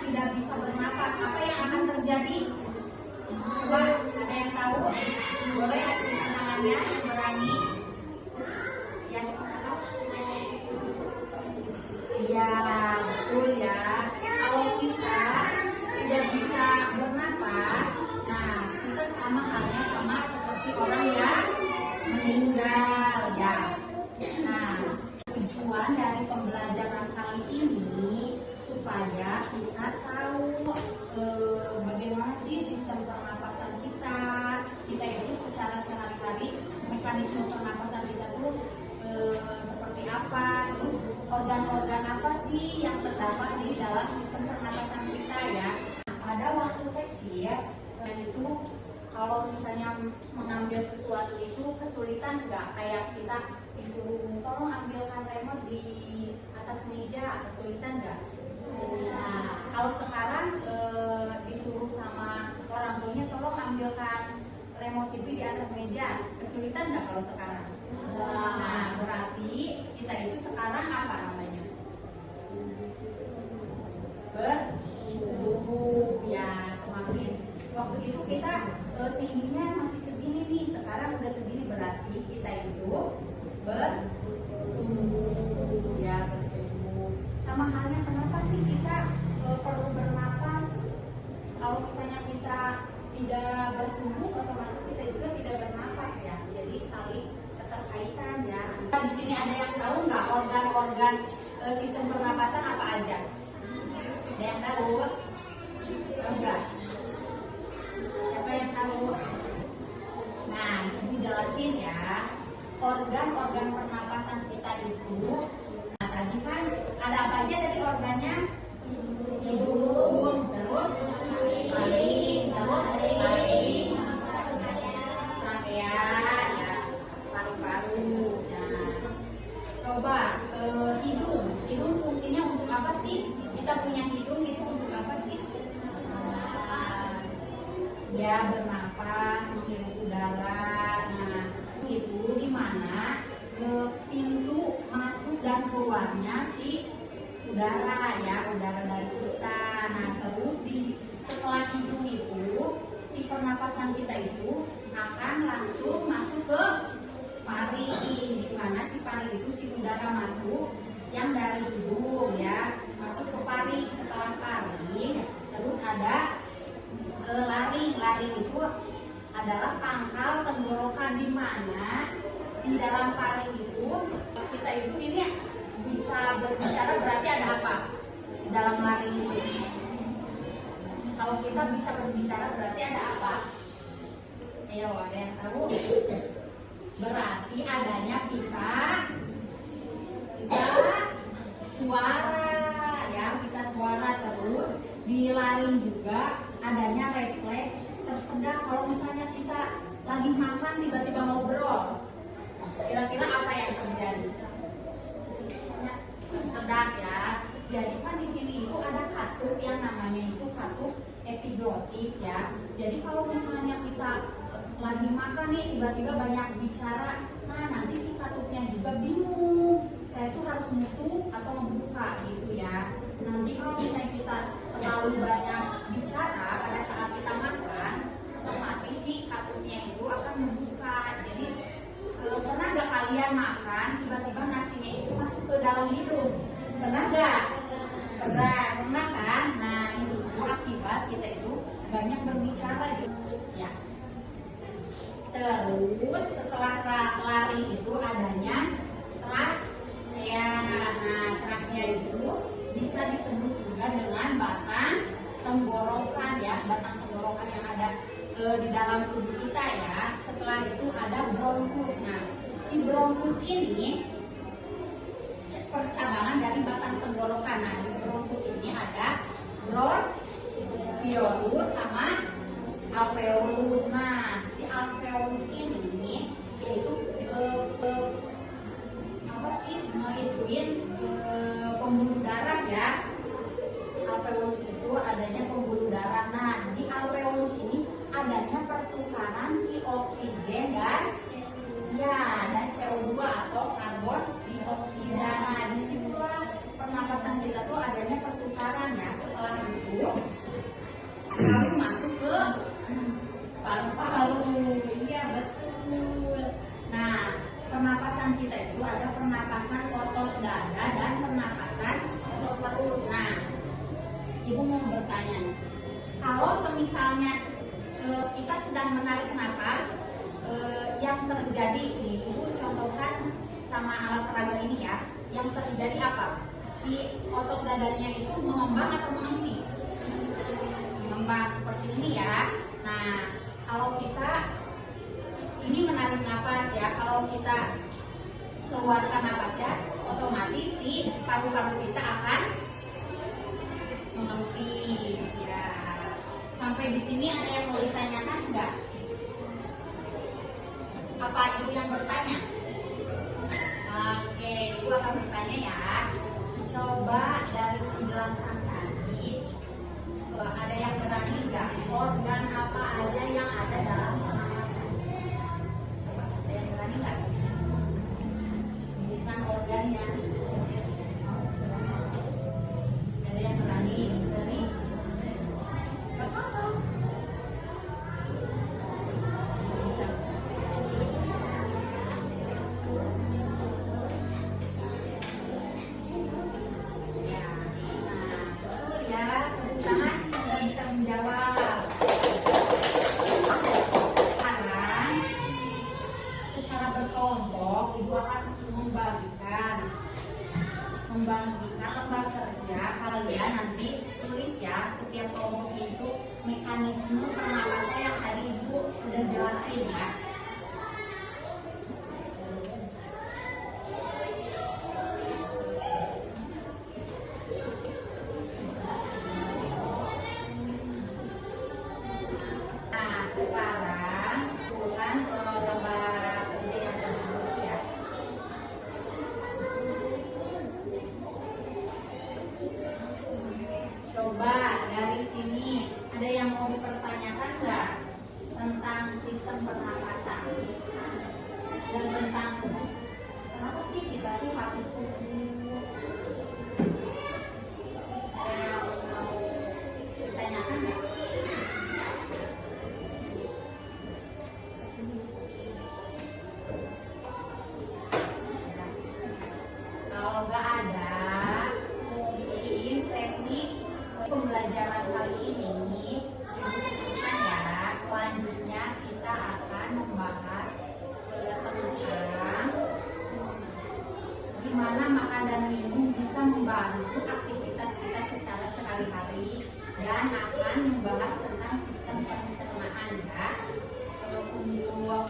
tidak bisa bernapas, apa yang akan terjadi? Coba ada yang tahu? Boleh acungkan tangannya yang berani. Ya, iya, betul ya. Kalau kita tidak bisa bernapas, nah kita sama halnya sama seperti orang yang meninggal ya. Nah, tujuan dari pembelajaran kali ini supaya kita tahu bagaimana sih sistem pernapasan kita. Kita itu secara sehari-hari mekanisme pernapasan kita tuh seperti apa, terus organ-organ apa sih yang terdapat di dalam sistem pernapasan kita ya. Pada waktu kecil itu kalau misalnya mengambil sesuatu itu kesulitan nggak? Kayak kita disuruh tolong ambilkan remote di atas meja, kesulitan nggak? Nah, kalau sekarang disuruh sama orang tuanya tolong ambilkan remote TV di atas meja, kesulitan nggak kalau sekarang? Nah, berarti kita itu sekarang apa namanya? Bertumbuh ya, semakin waktu itu kita tingginya masih segini nih, sekarang udah segini, berarti kita itu bertumbuh ya, bertumbuh. Sama halnya kenapa sih kita perlu bernapas? Kalau misalnya kita tidak bertumbuh, otomatis kita juga tidak bernapas ya. Jadi saling keterkaitan ya. Di sini ada yang tahu nggak organ-organ sistem pernapasan apa aja? Ada yang tahu? Tahu nggak? Siapa yang tahu? Nah, Ibu jelasin ya. Organ-organ pernapasan kita itu, nah tadi kan ada apa aja tadi organnya? Hidung, terus taring, terus trachea, ya, paru-paru. Nah, coba hidung fungsinya untuk apa sih? Kita punya hidung itu untuk apa sih? Ya, bernapas, menghirup udara. Nah, itu di mana pintu masuk dan keluarnya si udara ya, udara dari kita. Nah, terus setelah hidung itu si pernapasan kita itu akan langsung masuk ke paring, di mana si paring itu si udara masuk yang dari hidung ya, masuk ke paring. Setelah paring terus ada laring. Laring itu adalah pangkal tenggorokan, di mana di dalam paring itu kita itu ini bisa berbicara, berarti ada apa di dalam laring itu? Kalau kita bisa berbicara berarti ada apa? Ayo, ada yang tahu? Berarti adanya pita suara ya, pita suara. Terus di laring juga adanya refleks tersedak. Kalau misalnya kita lagi makan tiba-tiba ngobrol, kira-kira apa yang terjadi? Tersedak ya. Jadi kan di sini itu ada katup yang namanya itu katup epiglotis ya. Jadi kalau misalnya kita lagi makan nih tiba-tiba banyak bicara, nah nanti si katupnya juga bingung. Saya tuh harus menutup atau membuka gitu ya. Nanti kalau misalnya kita terlalu banyak bicara pada saat kita makan, otomatis si katupnya itu akan membuka. Jadi pernah gak kalian makan tiba-tiba nasinya itu masuk ke dalam hidung? Pernah gak? Pernah kan? Nah, itu akibat kita itu banyak berbicara ya. Terus setelah lari itu adanya trachea. Nah, trachea itu bisa disebut juga dengan batang tenggorokan ya, batang tenggorokan yang ada di dalam tubuh kita ya. Setelah itu ada bronkus. Nah, si bronkus ini percabangan dari batang tenggorokan. Nah, di bronkus ini ada bronchiolus sama alveolus. Nah, si alveolus ini yaitu apa sih? Ngituin pembuluh darah ya. Alveolus itu adanya pembuluh darah. Nah, di alveolus ini adanya pertukaran si oksigen dan CO2 atau karbon dioksida. Nah, disitulah pernapasan kita tuh adanya pertukaran ya. Setelah itu Ibu mau bertanya, kalau semisalnya kita sedang menarik napas, yang terjadi nih, Ibu contohkan sama alat peraga ini ya, yang terjadi apa? Si otot dadanya itu mengembang atau menipis? Mengembang seperti ini ya. Nah, kalau kita ini menarik napas ya, kalau kita keluarkan napasnya, otomatis si paru-paru kita akan menipis ya. Sampai di sini ada yang mau ditanyakan enggak? Apa Ibu yang bertanya? Oke, Ibu akan bertanya ya. Coba dari penjelasan tadi, ada yang berani enggak? Organ apa aja yang ada dalam pernapasan? Coba, ada yang berani enggak? Sebutkan organnya. Ada yang berani? Berani? Betul. Menjawab. Sekarang secara berkelompok Ibu akan membagikan lembar kerja kalian, nanti tulis ya setiap kelompok itu mekanisme pernapasan yang tadi Ibu udah jelasin ya. Sekarang bukan lembar kerja yang kedua ya. Coba dari sini ada yang mau dipertanyakan nggak tentang sistem pernapasan dan tentang kenapa sih kita tuh harus ada yang mau ditanyakan nggak? Kalau nggak ada, mungkin sesi pembelajaran kali ini Ibu cukupkan ya. Selanjutnya kita akan membahas tentang gimana makan dan minum bisa membantu aktivitas kita secara sehari-hari, dan akan membahas tentang sistem pencernaan ya. Untuk